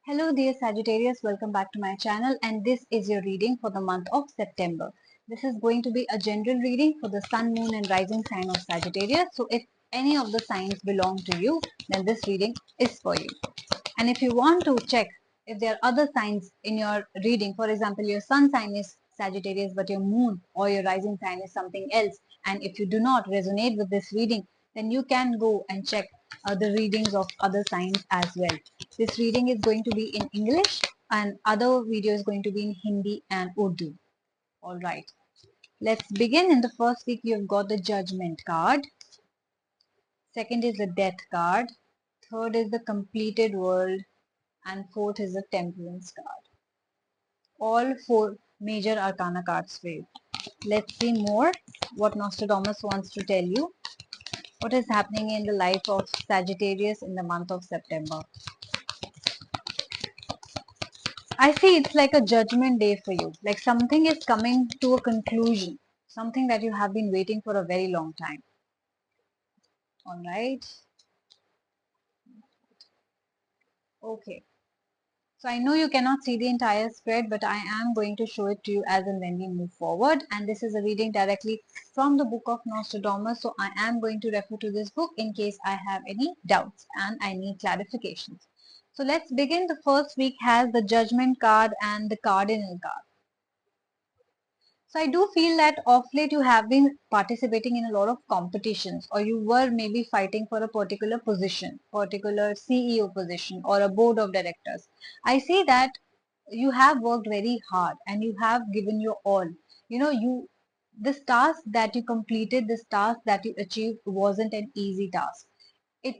Hello dear Sagittarius, welcome back to my channel and this is your reading for the month of September. This is going to be a general reading for the sun, moon and rising sign of Sagittarius. So if any of the signs belong to you, then this reading is for you. And if you want to check if there are other signs in your reading, for example, your sun sign is Sagittarius but your moon or your rising sign is something else, and if you do not resonate with this reading, then you can go and check the readings of other signs as well. This reading is going to be in English and other video is going to be in Hindi and Urdu. Alright, let's begin. In the first week, you've got the Judgment card. Second is the Death card. Third is the Completed World. And fourth is the Temperance card. All four major arcana cards for you. Let's see more what Nostradamus wants to tell you. What is happening in the life of Sagittarius in the month of September? I see it's like a judgment day for you. Like something is coming to a conclusion. Something that you have been waiting for a very long time. Alright. Okay. So I know you cannot see the entire spread, but I am going to show it to you as and when we move forward. And this is a reading directly from the book of Nostradamus. So I am going to refer to this book in case I have any doubts and I need clarifications. So let's begin. The first week has the Judgment card and the Cardinal card. So I do feel that of late you have been participating in a lot of competitions, or you were maybe fighting for a particular position, particular CEO position or a board of directors. I see that you have worked very hard and you have given your all. This task that you completed, this task that you achieved wasn't an easy task. It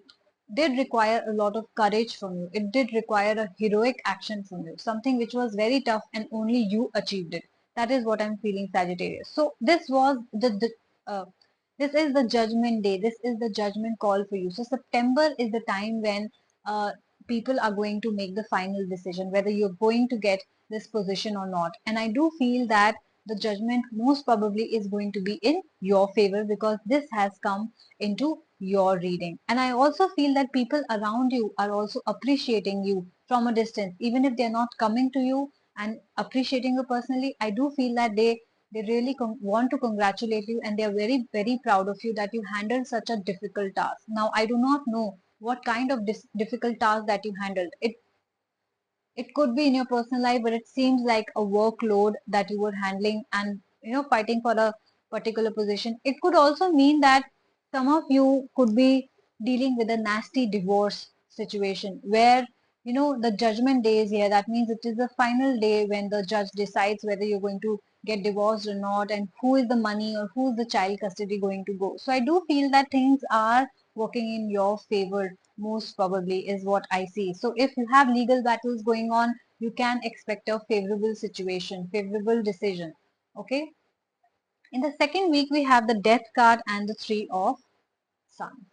did require a lot of courage from you. It did require a heroic action from you, something which was very tough and only you achieved it. That is what I'm feeling, Sagittarius. So this was this is the judgment day. This is the judgment call for you. So September is the time when people are going to make the final decision whether you're going to get this position or not. And I do feel that the judgment most probably is going to be in your favor because this has come into your reading. And I also feel that people around you are also appreciating you from a distance, even if they're not coming to you and appreciating you personally. I do feel that they really want to congratulate you and they are very very proud of you that you handled such a difficult task. Now I do not know what kind of difficult task that you handled. It could be in your personal life, but it seems like a workload that you were handling and fighting for a particular position. It could also mean that some of you could be dealing with a nasty divorce situation where the judgment day is here. That means it is the final day when the judge decides whether you're going to get divorced or not, and who is the money or who is the child custody going to go. So I do feel that things are working in your favor, most probably, is what I see. So if you have legal battles going on, you can expect a favorable situation, favorable decision. Okay. In the second week, we have the Death card and the Three of Sons.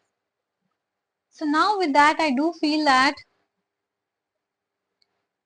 So now with that, I do feel that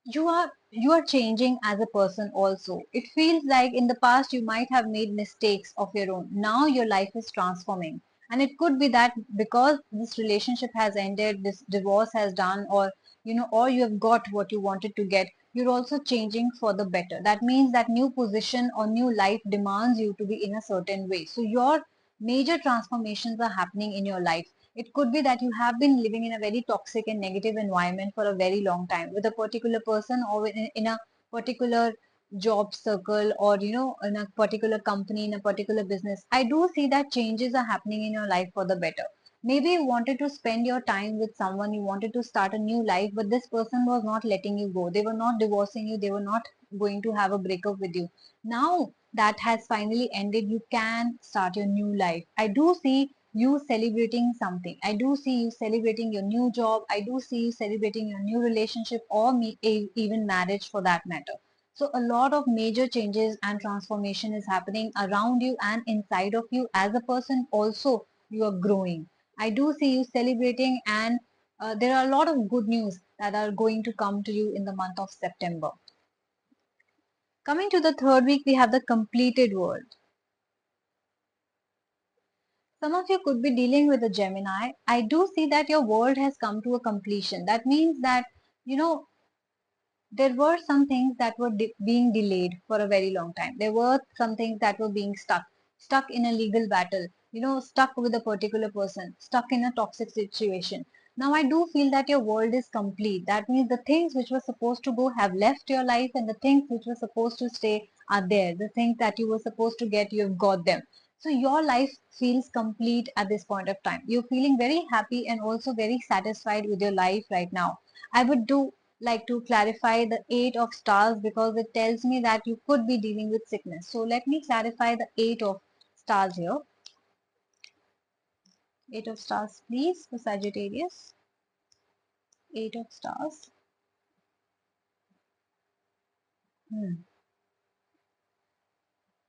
you are changing as a person also. It feels like in the past you might have made mistakes of your own. Now your life is transforming. And it could be that because this relationship has ended, this divorce has done, or you have got what you wanted to get, you're also changing for the better. That means that new position or new life demands you to be in a certain way. So your major transformations are happening in your life. It could be that you have been living in a very toxic and negative environment for a very long time with a particular person or in a particular job circle, or in a particular company, in a particular business. I do see that changes are happening in your life for the better. Maybe you wanted to spend your time with someone, you wanted to start a new life, but this person was not letting you go. They were not divorcing you, they were not going to have a breakup with you. Now that has finally ended, you can start your new life. I do see you celebrating something. I do see you celebrating your new job. I do see you celebrating your new relationship, or even marriage for that matter. So a lot of major changes and transformation is happening around you and inside of you as a person. Also, you are growing. I do see you celebrating, and there are a lot of good news that are going to come to you in the month of September. Coming to the third week, we have the Completed World. Some of you could be dealing with a Gemini. I do see that your world has come to a completion. That means that, you know, there were some things that were being delayed for a very long time. There were some things that were being stuck in a legal battle, stuck with a particular person, stuck in a toxic situation. Now I do feel that your world is complete. That means the things which were supposed to go have left your life, and the things which were supposed to stay are there. The things that you were supposed to get, you have got them. So your life feels complete at this point of time. You're feeling very happy and also very satisfied with your life right now. I would do like to clarify the 8 of stars because it tells me that you could be dealing with sickness. So let me clarify the 8 of stars here. 8 of stars, please, for Sagittarius. 8 of stars. Hmm.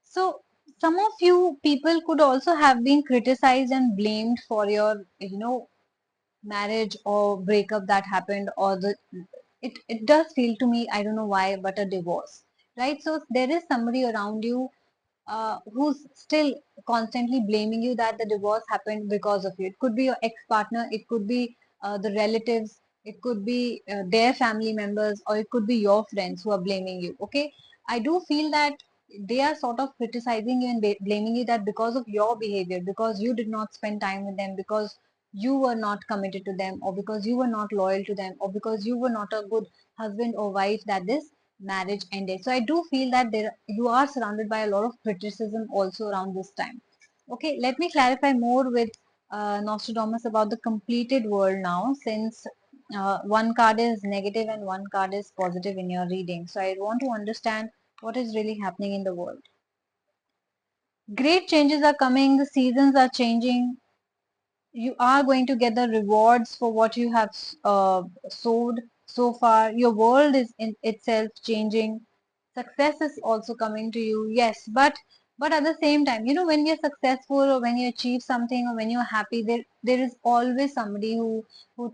So some of you people could also have been criticized and blamed for your, marriage or breakup that happened, or it does feel to me, I don't know why, but a divorce, right? So there is somebody around you who's still constantly blaming you that the divorce happened because of you. It could be your ex-partner, it could be the relatives, it could be their family members, or it could be your friends who are blaming you. Okay, I do feel that they are sort of criticizing you and blaming you that because of your behavior, because you did not spend time with them, because you were not committed to them, or because you were not loyal to them, or because you were not a good husband or wife, that this marriage ended. So I do feel that you are surrounded by a lot of criticism also around this time. Okay, let me clarify more with Nostradamus about the completed world now, since one card is negative and one card is positive in your reading. So I want to understand what is really happening in the world. Great changes are coming, the seasons are changing, you are going to get the rewards for what you have sowed so far. Your world is in itself changing. Success is also coming to you, yes, but at the same time, when you're successful or when you achieve something or when you're happy, there is always somebody who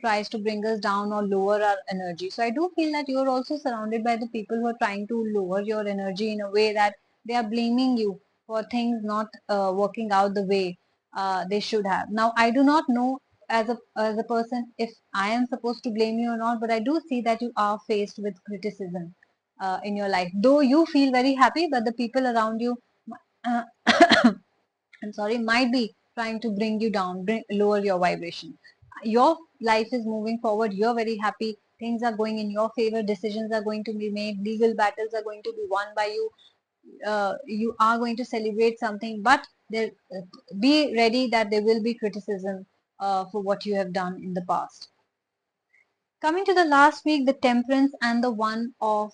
tries to bring us down or lower our energy. So I do feel that you're also surrounded by the people who are trying to lower your energy in a way that they are blaming you for things not working out the way they should have. Now, I do not know as a person if I am supposed to blame you or not, but I do see that you are faced with criticism in your life. Though you feel very happy, but the people around you, uh, I'm sorry, might be trying to bring you down, lower your vibration. Your life is moving forward. You're very happy. Things are going in your favor. Decisions are going to be made. Legal battles are going to be won by you. You are going to celebrate something, but there, be ready that there will be criticism for what you have done in the past. Coming to the last week, the Temperance and the One of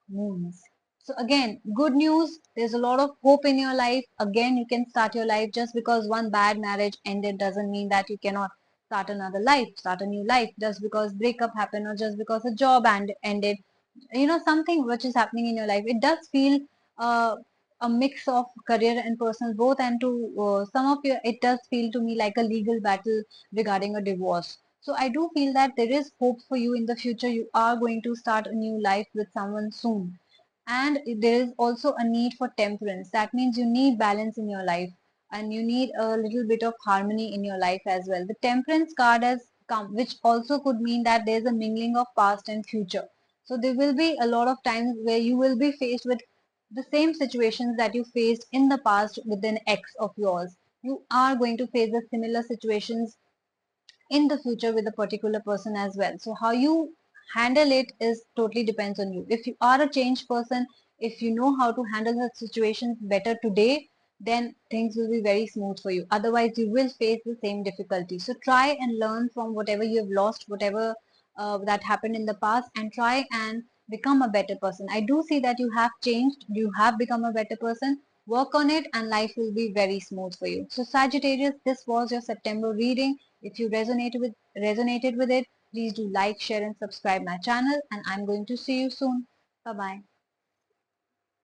Moons. So again, good news. There's a lot of hope in your life. Again, you can start your life. Just because one bad marriage ended doesn't mean that you cannot start another life, start a new life. Just because breakup happened or just because a job ended, something which is happening in your life, it does feel uh, a mix of career and personal both, and to some of you it does feel to me like a legal battle regarding a divorce. So I do feel that there is hope for you in the future. You are going to start a new life with someone soon, and there is also a need for temperance. That means you need balance in your life, and you need a little bit of harmony in your life as well. The temperance card has come, which also could mean that there's a mingling of past and future. So there will be a lot of times where you will be faced with the same situations that you faced in the past with an ex of yours. You are going to face the similar situations in the future with a particular person as well. So how you handle it is totally depends on you. If you are a changed person, if you know how to handle such situations better today, then things will be very smooth for you. Otherwise, you will face the same difficulty. So try and learn from whatever you have lost, whatever that happened in the past, and try and become a better person. I do see that you have changed, you have become a better person. Work on it and life will be very smooth for you. So Sagittarius, this was your September reading. If you resonated with it, please do like, share and subscribe my channel, and I'm going to see you soon. Bye bye.